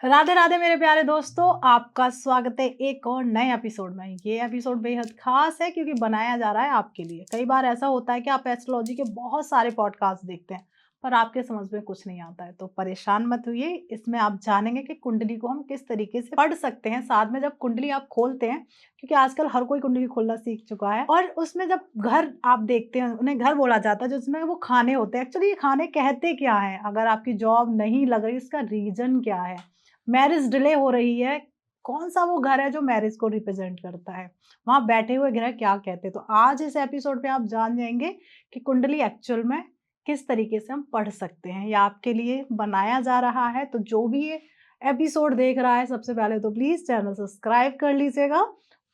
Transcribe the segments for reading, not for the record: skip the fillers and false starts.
राधे राधे मेरे प्यारे दोस्तों, आपका स्वागत है एक और नए एपिसोड में। ये एपिसोड बेहद खास है क्योंकि बनाया जा रहा है आपके लिए। कई बार ऐसा होता है कि आप एस्ट्रोलॉजी के बहुत सारे पॉडकास्ट देखते हैं पर आपके समझ में कुछ नहीं आता है, तो परेशान मत होइए। इसमें आप जानेंगे कि कुंडली को हम किस तरीके से पढ़ सकते हैं। साथ में जब कुंडली आप खोलते हैं, क्योंकि आजकल हर कोई कुंडली खोलना सीख चुका है, और उसमें जब घर आप देखते हैं, उन्हें घर बोला जाता है, जिसमें वो खाने होते हैं। एक्चुअली ये खाने कहते क्या है? अगर आपकी जॉब नहीं लग रही, इसका रीजन क्या है? मैरिज डिले हो रही है, कौन-सा वो घर है जो मैरिज को रिप्रेज़ेंट करता है? वहाँ बैठे हुए ग्रह क्या कहते हैं? तो आज इस एपिसोड में आप जान जाएँगे कि कुंडली एक्चुअल में किस तरीके से हम पढ़ सकते हैं। ये आपके लिए बनाया जा रहा है, तो जो भी ये एपिसोड देख रहा है, सबसे पहले तो प्लीज़ चैनल सब्सक्राइब कर लीजिएगा।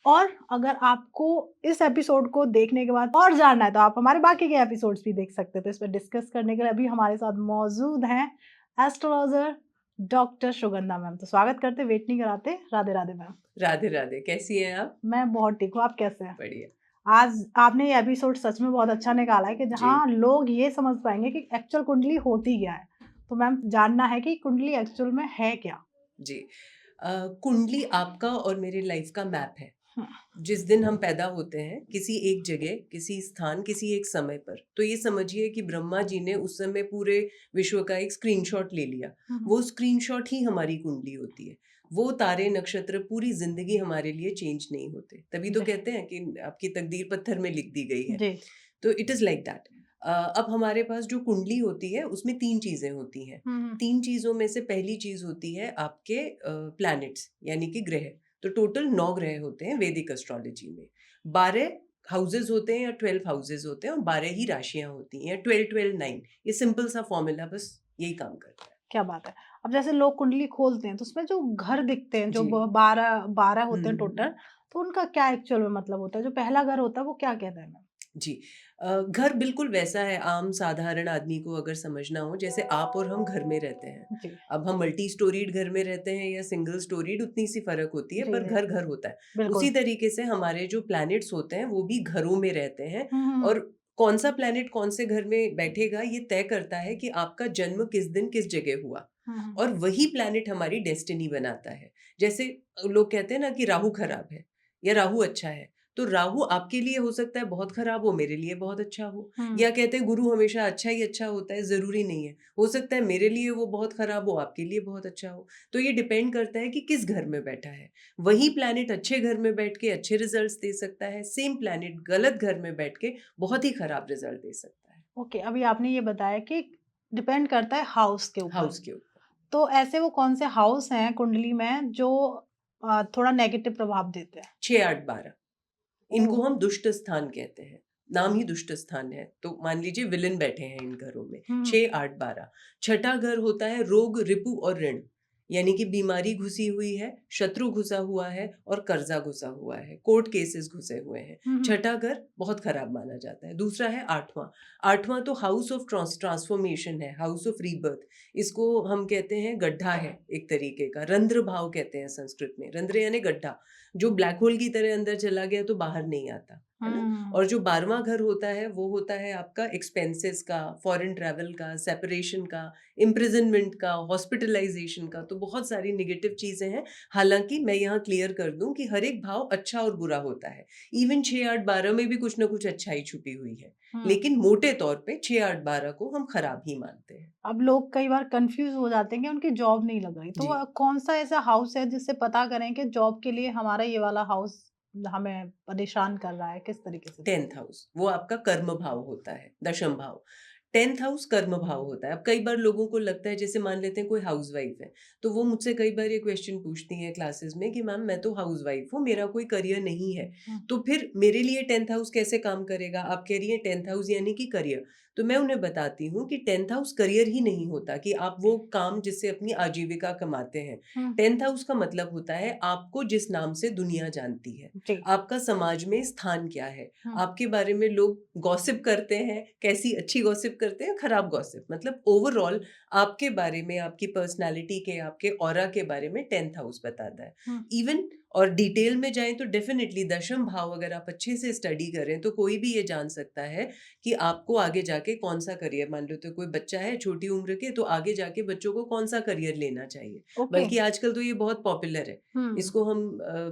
और अगर आपको इस एपिसोड को देखने के बाद और जानना है, तो आप हमारे बाकी के एपिसोड्स भी देख सकते हैं। तो इस पे डिस्कस करने के लिए अभी हमारे साथ मौजूद हैं एस्ट्रोलॉजर डॉक्टर सुगंधा मैम। तो स्वागत करते, वेट नहीं कराते। राधे राधे मैम। राधे राधे, कैसी हैं आप? मैं बहुत ठीक हूँ, आप कैसे हैं? बढ़िया। आज आपने ये एपिसोड सच में बहुत अच्छा निकाला है कि जी। जहाँ लोग ये समझ पाएंगे कि एक्चुअल कुंडली होती क्या है। तो मैम, जानना है कि कुंडली एक्चुअल में है क्या? जी। कुंडली आपका और मेरे लाइफ का मैप है। हम्म, जिस दिन हम पैदा होते हैं, किसी एक जगह, किसी स्थान, किसी एक समय पर, तो ये समझिए कि ब्रह्मा जी ने उस समय पूरे विश्व का एक स्क्रीनशॉट ले लिया। हम्म, वो स्क्रीनशॉट ही हमारी कुंडली होती है। वो तारे, नक्षत्र पूरी ज़िंदगी हमारे लिए चेंज नहीं होते। तभी तो जी कहते हैं कि आपकी तकदीर पत्थर में लिख दी गई है। जी। तो इट इज़ लाइक दैट। अब हमारे पास जो कुंडली होती है उसमें 3 चीज़ें होती हैं। हम्म, 3 चीज़ों में से पहली चीज़ होती है आपके प्लैनेट्स यानी कि ग्रह। तो टोटल 9 ग्रह होते हैं वैदिक एस्ट्रोलॉजी में। 12 हाउसेज़ होते हैं या 12 हाउसेज़ होते हैं और 12 ही राशियाँ होती हैं या 12-12 9। ये सिंपल सा फ़ॉर्मूला बस यही काम करता है। क्या बात है। अब जैसे लोग कुंडली खोलते हैं तो उसमें जो घर दिखते हैं, जो जी। 12 हुँ, होते हैं हुँ। टोटल, तो उनका क्या एक्चुअल में मतलब होता है? जो पहला घर होता है वो क्या कहता है मैम? जी। घर बिल्कुल वैसा है, आम साधारण आदमी को अगर समझना हो, जैसे आप और हम घर में रहते हैं। जी अब हम मल्टी स्टोरीड घर में रहते हैं या सिंगल स्टोरीड, उतनी सी फ़र्क होती है, जी पर जी। घर घर होता है। बिल्कुल। उसी तरीके से हमारे जो प्लैनेट्स होते हैं वो भी घरों में रहते हैं। हम्म। और कौन सा प्लैनेट कौन से घर में बैठेगा ये तय करता है कि आपका जन्म किस दिन किस जगह हुआ। हम्म। और वही प्लैनेट हमारी डेस्टिनी बनाता है। जैसे लोग कहते हैं ना कि राहु खराब है या राहु अच्छा है, तो राहु आपके लिए हो सकता है बहुत खराब हो, मेरे लिए बहुत अच्छा हो। हम्म। या कहते हैं गुरु हमेशा अच्छा ही अच्छा होता है, ज़रूरी नहीं है। हो सकता है मेरे लिए वो बहुत खराब हो, आपके लिए बहुत अच्छा हो। तो ये डिपेंड करता है कि किस घर में बैठा है। वही प्लैनेट अच्छे घर में बैठ के अच्छे रिज़ल्ट्स दे सकता है, सेम प्लैनेट गलत घर में बैठ के बहुत ही खराब रिज़ल्ट दे सकता है। ओके, अभी आपने ये बताया कि डिपेंड करता है हाउस के ऊपर। हाउस के ऊपर। तो ऐसे वो कौन से हाउस हैं कुंडली में जो थोड़ा नेगेटिव प्रभाव देते हैं? 6, 8, 12 ओह! इनको हम दुष्ट स्थान कहते हैं। नाम ही दुष्ट स्थान है। तो मान लीजिए विलेन बैठे हैं इन घरों में। हुँ, 6, 8, 12। छठा घर होता है रोग, रिपु और ऋण। यानी कि बीमारी घुसी हुई है, शत्रु घुसा हुआ है और कर्जा घुसा हुआ है, कोर्ट केसेस घुसे हुए हैं। हुँ, हुँ। छठा घर बहुत खराब माना जाता है। दूसरा है 8वां। 8वां तो हाउस ऑफ ट्रांसफॉर्मेशन है, हाउस ऑफ रीबर्थ। इसको हम कहते हैं गड्ढा है एक तरीके का, रंध्र भाव कहते हैं संस्कृत में। रंध्र यानी गड्ढा, जो ब्लैक होल की तरह अंदर चला गया तो बाहर नहीं आता, है ना? हुँ। और जो 12वां घर होता है वो होता है आपका एक्सपेंसेस का, फॉरेन ट्रैवल का, सेपरेशन का, इम्प्रिजनमेंट का, हॉस्पिटलाइजेशन का, तो बहुत सारी नेगेटिव चीज़ें हैं। हालाँकि मैं यहाँ क्लियर कर दूँ कि हर एक भाव अच्छा और बुरा होता है। इवन 6, 8, 12 में भी कुछ न कुछ अच्छाई छुपी हुई है। हुँ। लेकिन मोटे तौर पे 6, 8, 12 को हम खराब ही मानते हैं। अब लोग कई बार कन्फ्यूज़ हो जाते हैं कि उनकी जॉब नहीं लग रही। तो जी। कौन-सा ऐसा हाउस है जिससे पता करें कि जॉब के लिए हमारा ये वाला हाउस हमें परेशान कर रहा है? किस तरीके से? 10th हाउस वो आपका कर्म भाव होता है, दशम भाव। 10th हाउस कर्म भाव होता है। अब कई बार लोगों को लगता है, जैसे मान लेते हैं कोई हाउसवाइफ है, तो वो मुझसे कई बार ये क्वेश्चन पूछती हैं क्लासेस में कि मैम मैं तो हाउसवाइफ हूँ, मेरा कोई करियर नहीं है, हुँ, तो फिर मेरे लिए 10th हाउस कैसे काम करेगा? आप कह रही हैं 10th हाउस यानी कि करियर। तो मैं उन्हें बताती हूँ कि 10th हाउस करियर ही नहीं होता कि आप वो काम जिससे अपनी आजीविका कमाते हैं। हुँ। 10th हाउस का मतलब होता है आपको जिस नाम से दुनिया जानती है। जी। आपका समाज में स्थान क्या है? हुँ, आपके बारे में लोग गॉसिप करते हैं, कैसी अच्छी गॉसिप करते हैं, खराब गॉसिप मतलब ओवरऑल आपके बारे में, आपकी पर्सनालिटी के, आपके ऑरा के बारे में 10th हाउस बताता है। हम्म, इवन और डिटेल में जाएं तो डेफिनेटली दशम भाव अगर आप अच्छे से स्टडी करें तो कोई भी ये जान सकता है कि आपको आगे जाके कौन सा करियर, मान लो तो कोई बच्चा है छोटी उम्र के, तो आगे जाके बच्चों को कौन सा करियर लेना चाहिए। ओके। बल्कि आजकल तो ये बहुत पॉपुलर है। हम्म, इसको हम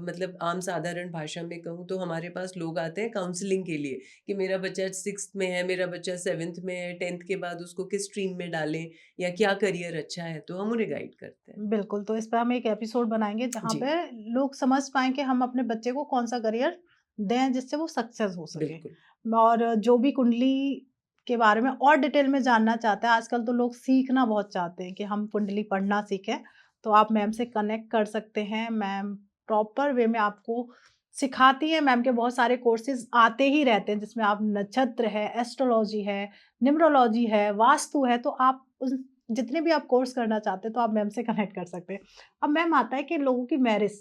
मतलब आम साधारण भाषा में कहूँ तो हमारे पास लोग आते हैं काउंसलिंग के लिए कि मेरा बच्चा 6th में है, मेरा बच्चा 7th में है, 10th के बाद उसको किस स्ट्रीम में डालें या क्या करियर अच्छा है, तो हम उन्हें गाइड करते हैं। बिल्कुल, तो इस पे हम एक एपिसोड बनाएँगे जहाँ जी, पे लोग समझ पाएँ कि हम अपने बच्चे को कौन-सा करियर दें जिससे वो सक्सेस हो सके। बिल्कुल। और जो भी कुंडली के बारे में और डिटेल में जानना चाहते हैं, आजकल तो लोग सीखना बहुत चाहते हैं कि हम कुंडली पढ़ना सीखें, तो आप मैम से कनेक्ट कर सकते हैं। मैम प्रॉपर वे में आपको सिखाती हैं, मैम के बहुत सारे कोर्सेज़ आते ही रहते हैं जिसमें आप नक्षत्र है, एस्ट्रोलॉजी है, न्यूमरोलॉजी है, वास्तु है, तो आप उस जितने भी आप कोर्स करना चाहते हैं तो आप मैम से कनेक्ट कर सकते हैं। अब मैम आता है कि लोगों की मैरिज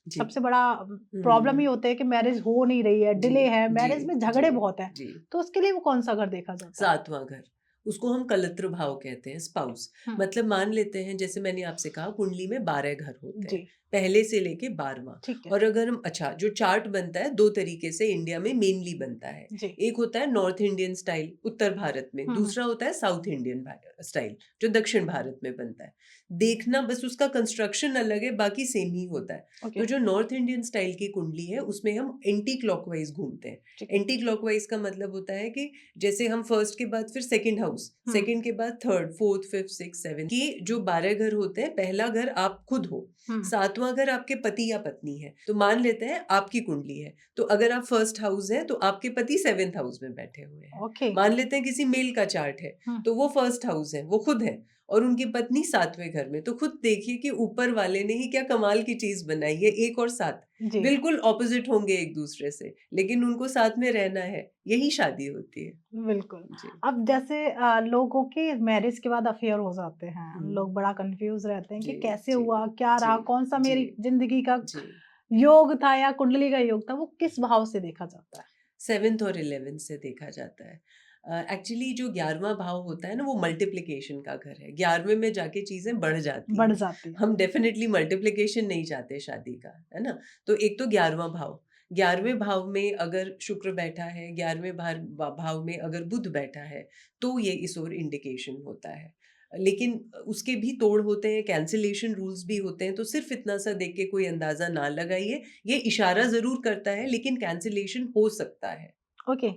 जी। सबसे बड़ा प्रॉब्लम हुँ। ये होता है कि मैरिज हो नहीं रही है, जी, डिले है, जी, मैरिज में जी, झगड़े बहुत हैं, जी। तो उसके लिए वो कौन-सा घर देखा जाता है? 7वाँ घर, उसको हम कलत्र भाव कहते हैं, स्पाउस। हुँ, मतलब मान लेते हैं जैसे मैंने आपसे कहा कुंडली में 12 घर होते हैं, जी, पहले से लेके 12वाँ। ठीक है। और अगर हम अच्छा जो चार्ट बनता है 2 तरीके से इंडिया में मेनली बनता है। जी। एक होता है नॉर्थ इंडियन स्टाइल उत्तर भारत में, हुँ, हुँ, दूसरा होता है साउथ इंडियन स्टाइल जो दक्षिण भारत में बनता है। देखना बस उसका कंस्ट्रक्शन अलग है, बाकी सेम ही होता है। ओके, तो जो नॉर्थ इंडियन स्टाइल की कुंडली है उसमें हम एंटी क्लॉकवाइज घूमते हैं। ठीक है। एंटी क्लॉकवाइज का मतलब होता है कि जैसे हम फर्स्ट के बाद फिर सेकंड हाउस, हुँ, सेकंड के बाद third, fourth, fifth, six, seven की जो 12 घर होते हैं, पहला घर आप खुद हो, हुँ, 7वां घर आपके पति या पत्नी है। तो मान लेते हैं आपकी कुंडली है, तो अगर आप फर्स्ट हाउस है तो आपके पति 7th हाउस में बैठे हुए हैं। ओके। मान लेते हैं किसी मेल का चार्ट है, हुँ, तो वो फर्स्ट हाउस है, वो खुद है और उनकी पत्नी 7वें घर में। तो खुद देखिए कि ऊपर वाले ने ही क्या कमाल की चीज बनाई है, 1 और 7 जी, बिल्कुल ऑपोजिट होंगे एक दूसरे से, लेकिन उनको साथ में रहना है, यही शादी होती है। बिल्कुल। जी। अब जैसे लोगों के मैरिज के बाद अफेयर हो जाते हैं, हुँ। लोग बड़ा कन्फ्यूज़ रहते हैं कि जी, कैसे जी, हुआ, क्या जी, रहा, कौन-सा जी, मेरी ज़िंदगी का जी। योग था या कुंडली का योग था, वो किस भाव से देखा जाता है? 7th और 11th से देखा जाता है। एक्चुअली जो 11वां भाव होता है ना, वो मल्टिप्लिकेशन का घर है। 11वें में जाके चीज़ें बढ़ जाती बढ़ हैं। जाती है। हम डेफ़िनेटली मल्टिप्लिकेशन नहीं चाहते शादी का, है ना? तो एक तो 11वां भाव, 11वें भाव में अगर शुक्र बैठा है, 11वें भाव में अगर बुध बैठा है, तो ये इस ओर इंडिकेशन होता है। लेकिन उसके भी तोड़ होते हैं, कैंसलेशन रूल्स भी होते हैं, तो सिर्फ़ इतना सा देख के कोई अंदाज़ा ना लगाइए। ये इशारा ज़रूर करता है, लेकिन कैंसलेशन हो सकता है। ओके।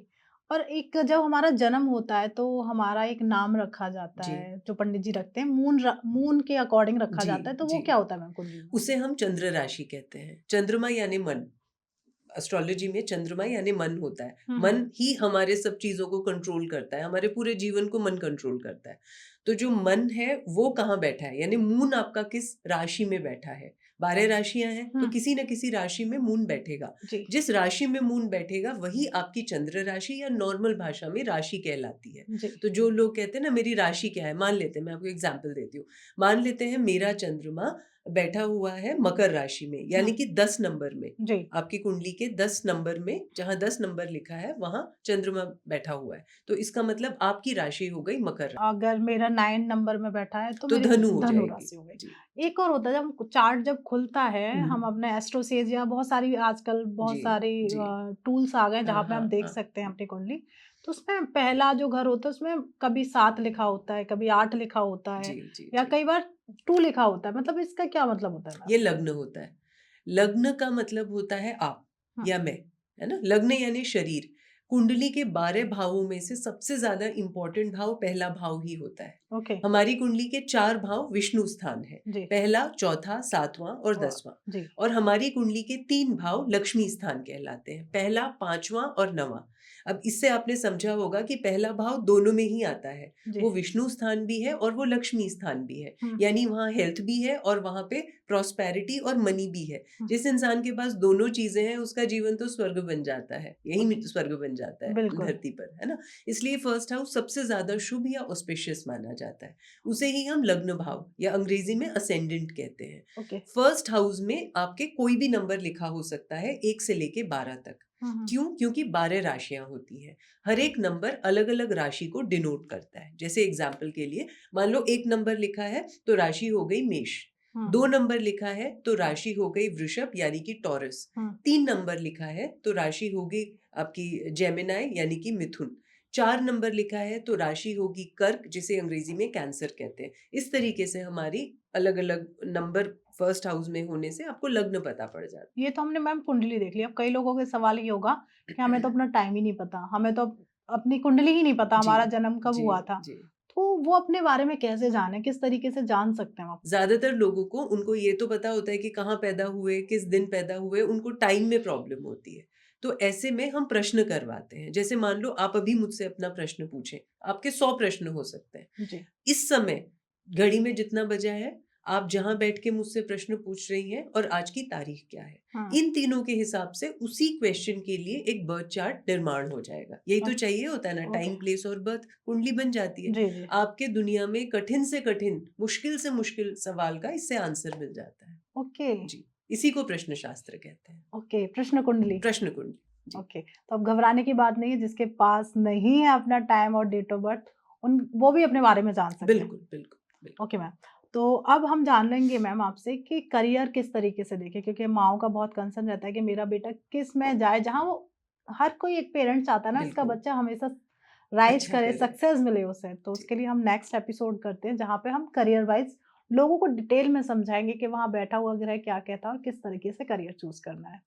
और एक जब हमारा जन्म होता है तो हमारा एक नाम रखा जाता जी, है, जो पंडित जी रखते हैं, मून के अकॉर्डिंग रखा जी, जाता है, तो वो जी। क्या होता है मैम कुंडली में? उसे हम चंद्र राशि कहते हैं। चंद्रमा यानी मन। एस्ट्रोलॉजी में चंद्रमा यानी मन होता है। हुँ, हुँ। मन ही हमारे सब चीज़ों को कंट्रोल करता है, हमारे पूरे जीवन को मन कंट्रोल करता है। तो जो मन है वो कहाँ बैठा है, यानी मून आपका किस राशि में बैठा है। 12 राशियाँ हैं, तो हुँ, किसी न किसी राशि में मून बैठेगा। जी, जिस राशि में मून बैठेगा वही आपकी चंद्र राशि या नॉर्मल भाषा में राशि कहलाती है। जी, तो जो लोग कहते हैं ना मेरी राशि क्या है, मान लेते हैं, मैं आपको एग्ज़ाम्पल देती हूँ। मान लेते हैं मेरा चंद्रमा बैठा हुआ है मकर राशि में, यानी हुँ, कि 10 नंबर में। जी। आपकी कुंडली के 10 नंबर में, जहाँ 10 नंबर लिखा है, वहाँ चंद्रमा बैठा हुआ है। तो इसका मतलब आपकी राशि हो गई मकर राशि, अगर मेरा 9 नंबर में बैठा है तो तो मेरी धनु हो धनु जाएगी। राशि हो जी, गई। जी। एक और होता है जब चार्ट जब खुलता है, हम हुँ, अपने एस्ट्रोसेज या बहुत सारी आजकल बहुत जी, सारे जी। टूल्स आ गए हैं जहाँ हाँ, पे हम हाँ, देख हाँ। सकते हैं अपनी कुंडली। तो उसमें पहला जो घर होता है उसमें कभी 7 लिखा होता है, कभी 8 लिखा होता जी, है जी, या जी। कई बार 2 लिखा होता है। मतलब इसका क्या मतलब होता है मैम? ये लग्न होता है। लग्न का मतलब होता है आप हुँ, या मैं, है ना? लग्न यानी शरीर। कुंडली के 12 भावों में से सबसे ज़्यादा इम्पोर्टेंट भाव पहला भाव ही होता है। ओके, हमारी कुंडली के 4 भाव विष्णु स्थान हैं। जी। पहला, चौथा, 7वां और अ, 10वां। जी, और हमारी कुंडली के 3 भाव लक्ष्मी स्थान कहलाते हैं। पहला, 5वां और 9वां। अब इससे आपने समझा होगा कि पहला भाव दोनों में ही आता है। जी। वो विष्णु स्थान भी है और वो लक्ष्मी स्थान भी है। हुँ, यानी वहाँ हेल्थ भी है और वहाँ पे प्रॉस्पेरिटी और मनी भी है। हुँ, जिस इंसान के पास दोनों चीज़ें हैं उसका जीवन तो स्वर्ग बन जाता है। यही ओके, स्वर्ग बन जाता है बिल्कुल, धरती पर, है ना? इसलिए फर्स्ट हाउस सबसे ज़्यादा शुभ या ऑस्पिशियस माना जाता है। उसे ही हम लग्न भाव या अंग्रेजी में असेंडेंट कहते हैं। ओके, फर्स्ट हाउस में आपके कोई भी नंबर लिखा हो सकता है 1 से लेके 12 तक। क्यों? क्योंकि 12 राशियां होती हैं। हर एक नंबर अलग अलग राशि को डिनोट करता है। जैसे एग्जाम्पल के लिए मान लो 1 नंबर लिखा है तो राशि हो गई मेष, 2 नंबर लिखा है तो राशि हो गई वृषभ यानी कि टॉरस, 3 नंबर लिखा है तो राशि होगी आपकी जेमिनाई यानी कि मिथुन, 4 नंबर लिखा है तो राशि होगी कर्क जिसे अंग्रेजी में कैंसर कहते हैं। इस तरीके से हमारी अलग अलग नंबर फर्स्ट हाउस में होने से आपको लग्न पता पड़ जाता ये तो हमने मैम कुंडली देख ली। अब कई लोगों के सवाल ये होगा कि हमें तो अपना टाइम ही नहीं पता, हमें तो अपनी कुंडली ही नहीं पता, है। जी, हमारा जन्म कब जी, हुआ था। जी। तो वो अपने बारे में कैसे जाने, किस तरीके से जान सकते हैं हम? ज़्यादातर लोगों को उनको ये तो पता होता है कि कहाँ पैदा हुए, किस दिन पैदा हुए, उनको टाइम में प्रॉब्लम होती है। तो ऐसे में हम प्रश्न करवाते हैं। जैसे मान लो आप अभी मुझसे अपना प्रश्न पूछें, आपके 100 प्रश्न हो सकते हैं। जी। इस समय घड़ी में जितना बजा है, आप जहाँ बैठ के मुझसे प्रश्न पूछ रही हैं और आज की तारीख क्या है, हाँ, इन तीनों के हिसाब से उसी क्वेश्चन के लिए एक बर्थ चार्ट निर्माण हो जाएगा। यही तो ओके, चाहिए होता है ना, ओके। टाइम, प्लेस और बर्थ, कुंडली बन जाती है। जी, जी। आपके दुनिया में कठिन से कठिन, मुश्किल से मुश्किल सवाल का इससे आंसर मिल जाता है। ओके, जी, इसी को प्रश्न शास्त्र कहते हैं। ओके, प्रश्न कुंडली। प्रश्न कुंडली। जी, ओके, तो अब घबराने की बात नहीं है, जिसके पास नहीं है अपना टाइम और डेट ऑफ बर्थ, उन वो भी अपने बारे में जान सकते हैं। बिल्कुल, बिल्कुल, बिल्कुल। Okay ma'am. तो अब हम जान लेंगे मैम आपसे कि करियर किस तरीके से देखें, क्योंकि माँओं का बहुत कंसर्न रहता है कि मेरा बेटा किस में जाए, जहाँ वो हर कोई एक पेरेंट चाहता है ना इसका बिल्कुल, बच्चा हमेशा राइज़ अच्छा करे, करे। सक्सेस मिले उसे। तो जी। उसके लिए हम नेक्स्ट एपिसोड करते हैं जहाँ पे हम करियर वाइज़ लोगों को डिटेल में समझाएँगे कि वहाँ बैठा हुआ ग्रह क्या कहता है और किस तरीके से करियर चूज़ करना है।